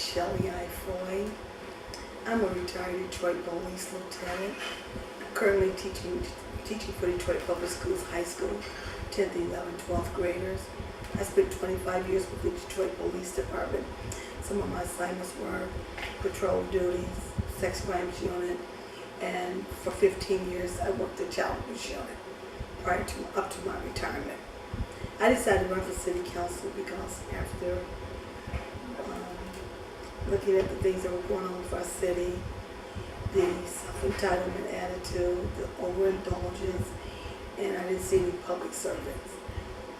Shelly Foy. I'm a retired Detroit Police Lieutenant. I'm currently teaching for Detroit Public Schools High School, 10th, 11th, 12th graders. I spent 25 years with the Detroit Police Department. Some of my assignments were patrol duties, sex crimes unit, and for 15 years I worked the child abuse unit up to my retirement. I decided to run for city council because after looking at the things that were going on with our city, the self-entitlement attitude, the overindulgence, and I didn't see any public servants.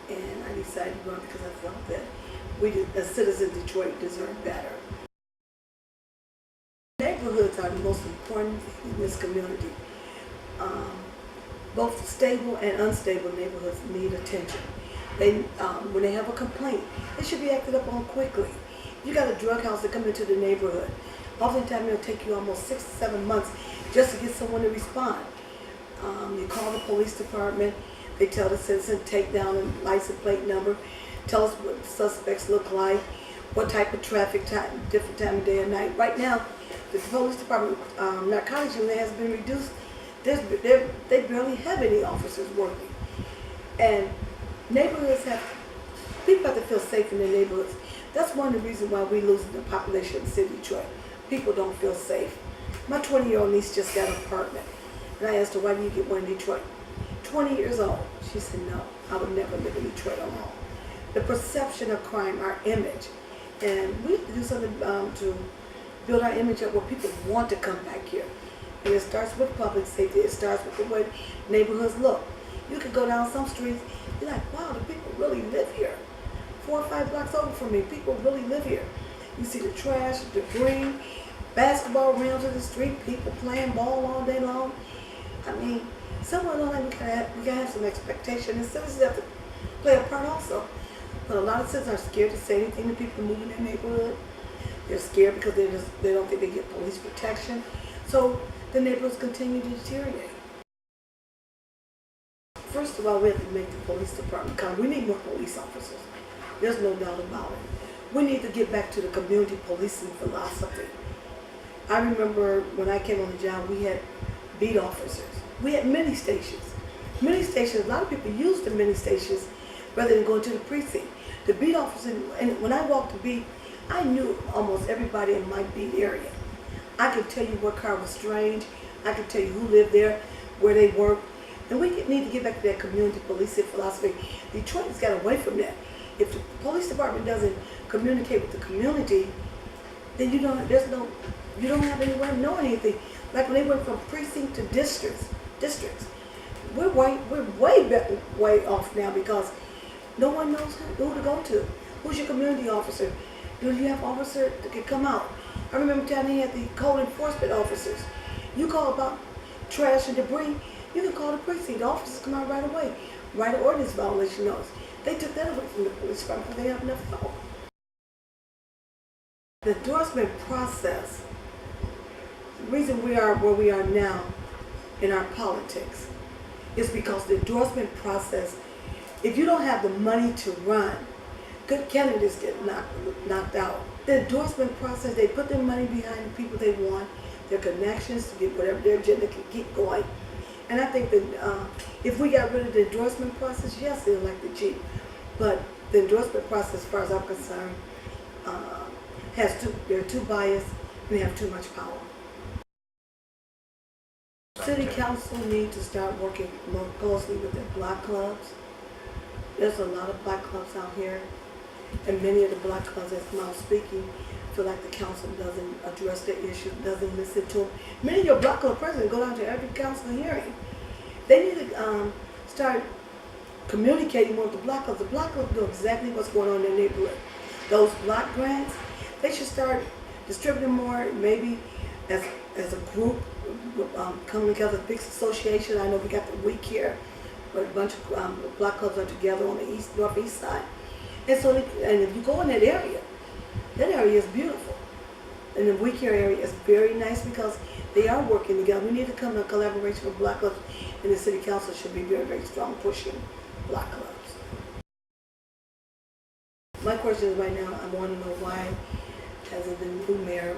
And I decided to run because I felt that we, as citizens of Detroit, deserve better. Neighborhoods are the most important thing in this community. Both stable and unstable neighborhoods need attention. When they have a complaint, it should be acted upon quickly. You got a drug house that come into the neighborhood. Oftentimes it'll take you almost 6 to 7 months just to get someone to respond. You call the police department, they tell the citizen, take down a license plate number, tell us what the suspects look like, what type of traffic, different time of day and night. Right now, the police department narcotics unit has been reduced. They barely have any officers working. And neighborhoods people have to feel safe in their neighborhoods. That's one of the reasons why we're losing the population in the city of Detroit. People don't feel safe. My 20-year-old niece just got an apartment. And I asked her, why do you get one in Detroit? 20 years old. She said, no, I would never live in Detroit alone. The perception of crime, our image. And we have to do something to build our image up where people want to come back here. And it starts with public safety. It starts with the way neighborhoods look. You could go down some streets, you're like, wow, the people really live here. 4 or 5 blocks over from me, people really live here. You see the trash, debris, basketball rims in the street, people playing ball all day long. I mean, somewhere along the line we gotta have some expectation, and citizens have to play a part also. But a lot of citizens are scared to say anything to people moving in their neighborhood. They're scared because they don't think they get police protection. So the neighborhoods continue to deteriorate. First of all, we have to make the police department come. We need more police officers. There's no doubt about it. We need to get back to the community policing philosophy. I remember when I came on the job, we had beat officers. We had mini stations. Mini stations, a lot of people use the mini stations rather than going to the precinct. The beat officer, and when I walked the beat, I knew almost everybody in my beat area. I could tell you what car was strange. I could tell you who lived there, where they worked. And we need to get back to that community policing philosophy. Detroit has got away from that. If the police department doesn't communicate with the community, then you don't have any way of knowing anything. Like when they went from precinct to districts, we're way off now because no one knows who to go to. Who's your community officer? Do you have officers that can come out? I remember down here at the code enforcement officers. You call about trash and debris, you can call the precinct. The officers come out right away. Write an ordinance violation notice. They took that away from the police department because they have enough help. The endorsement process, the reason we are where we are now in our politics is because the endorsement process, if you don't have the money to run, good candidates get knocked out. The endorsement process, they put their money behind the people they want, their connections to get whatever their agenda can keep going. And I think that if we got rid of the endorsement process, yes, they'll like the Jeep. But the endorsement process, as far as I'm concerned, they're too biased and they have too much power. City Council needs to start working more closely with their block clubs. There's a lot of block clubs out here, and many of the block clubs, as I'm speaking, feel like the council doesn't address their issues, doesn't listen to them. Many of your block club presidents go down to every council hearing. They need to start communicating more with the block clubs. The block clubs know exactly what's going on in their neighborhood. Those block grants, they should start distributing more, maybe as a group, coming together, a big association. I know we got the week here, where a bunch of block clubs are together on the northeast side. And so, and if you go in that area is beautiful. And the week here area is very nice because they are working together. We need to come to a collaboration with block clubs, and the city council should be very, very strong pushing block clubs. My question is right now, I want to know why has the new mayor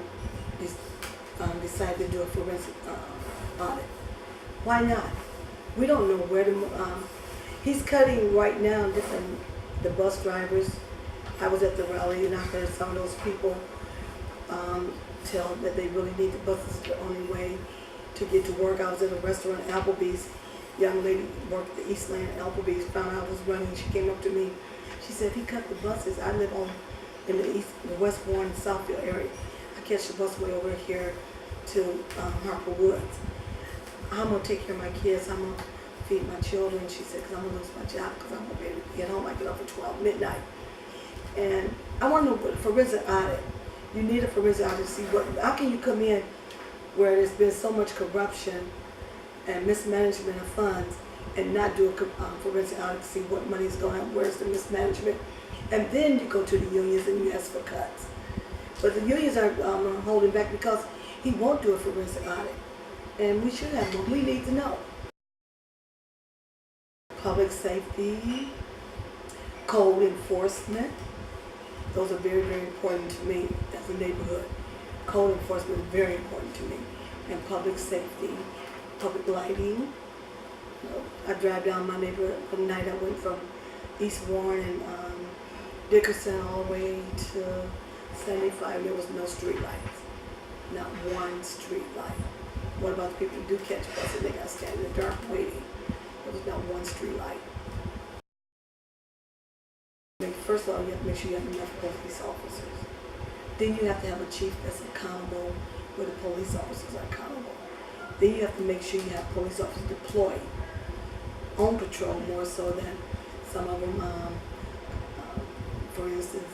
decided to do a forensic audit. Why not? We don't know where to. He's cutting right now different the bus drivers. I was at the rally and I heard some of those people tell that they really need the buses the only way to get to work. I was at a restaurant, Applebee's. Young lady worked at the Eastland Applebee's, found out I was running. She came up to me. She said, he cut the buses. I live in the West Warren, Southfield area. I catch the bus way over here to Harper Woods. I'm going to take care of my kids. I'm going to feed my children. She said, because I'm going to lose my job because I'm going to be able to get home. I get up at 12 midnight. And I want to know what forensic audit. You need a forensic audit to see how can you come in where there's been so much corruption and mismanagement of funds and not do a forensic audit to see what money is going on, where's the mismanagement. And then you go to the unions and you ask for cuts. But the unions are holding back because he won't do a forensic audit. And we should have one. We need to know. Public safety, code enforcement. Those are very, very important to me as a neighborhood. Code enforcement is very important to me. And public safety, public lighting. I drive down my neighborhood one night. I went from East Warren and Dickerson all the way to 75. There was no street lights. Not one street light. What about the people who do catch buses? They got to stand in the dark waiting. There was not one street light. First of all, you have to make sure you have enough police officers. Then you have to have a chief that's accountable, where the police officers are accountable. Then you have to make sure you have police officers deployed on patrol more so than some of them, for instance,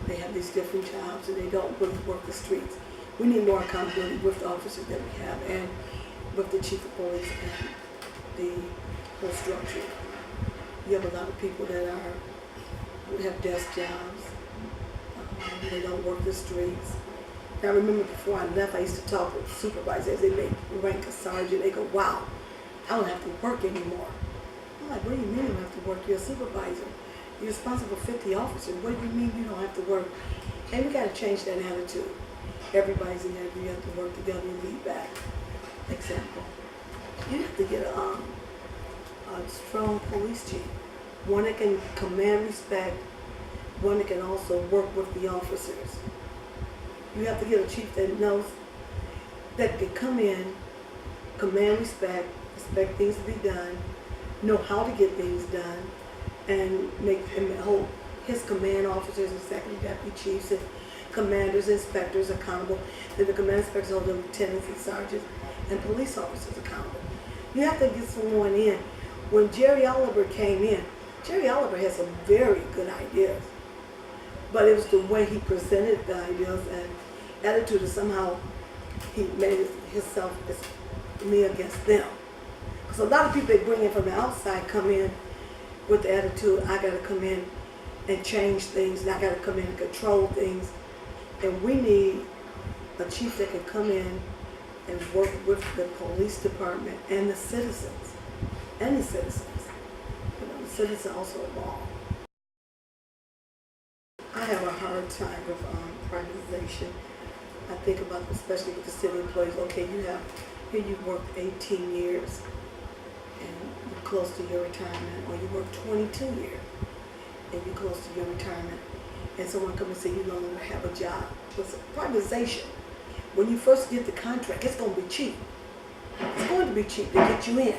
they have these different jobs and they don't really work the streets. We need more accountability with the officers that we have and with the chief of police and the whole structure. You have a lot of people that have desk jobs. They don't work the streets. I remember before I left, I used to talk with supervisors. They make rank a sergeant. They go, wow, I don't have to work anymore. I'm like, what do you mean you don't have to work? You're a supervisor. You're responsible for 50 officers. What do you mean you don't have to work? And we got to change that attitude. Everybody's in there. You have to work together and lead back. Example. You have to get a strong police chief. One that can command respect. One that can also work with the officers. You have to get a chief that knows, that can come in, command respect, expect things to be done, know how to get things done, and hold his command officers, executive deputy chiefs, and commanders, inspectors accountable. Then the command inspectors hold the lieutenants and sergeants and police officers accountable. You have to get someone in. When Jerry Oliver came in, Jerry Oliver had some very good ideas. But it was the way he presented the ideas and attitude that somehow he made himself as me against them. Because a lot of people they bring in from the outside come in with the attitude, I got to come in and change things, and I got to come in and control things. And we need a chief that can come in and work with the police department and the citizens. And the citizens. You know, the citizens also involved. I have a hard time with privatization. I think about, especially with the city employees, okay, here you've worked 18 years and you're close to your retirement, or you work 22 years and you're close to your retirement, and someone comes and says you no longer have a job. With privatization, when you first get the contract, it's going to be cheap. It's going to be cheap to get you in.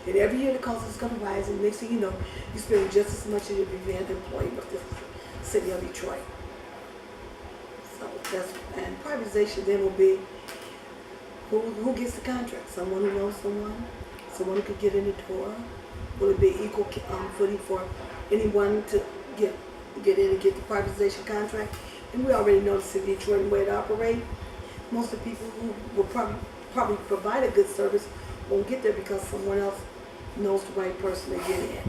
And every year the cost is going to rise, and next thing you know, you spend just as much as if you've been an employee with the city of Detroit. So and privatization then will be who gets the contract? Someone who knows someone who could get in the door. Will it be equal footing for anyone to get in and get the privatization contract? And we already know the city of Detroit and the way it operates. Most of the people who will probably provide a good service won't get there because someone else knows the right person to get in.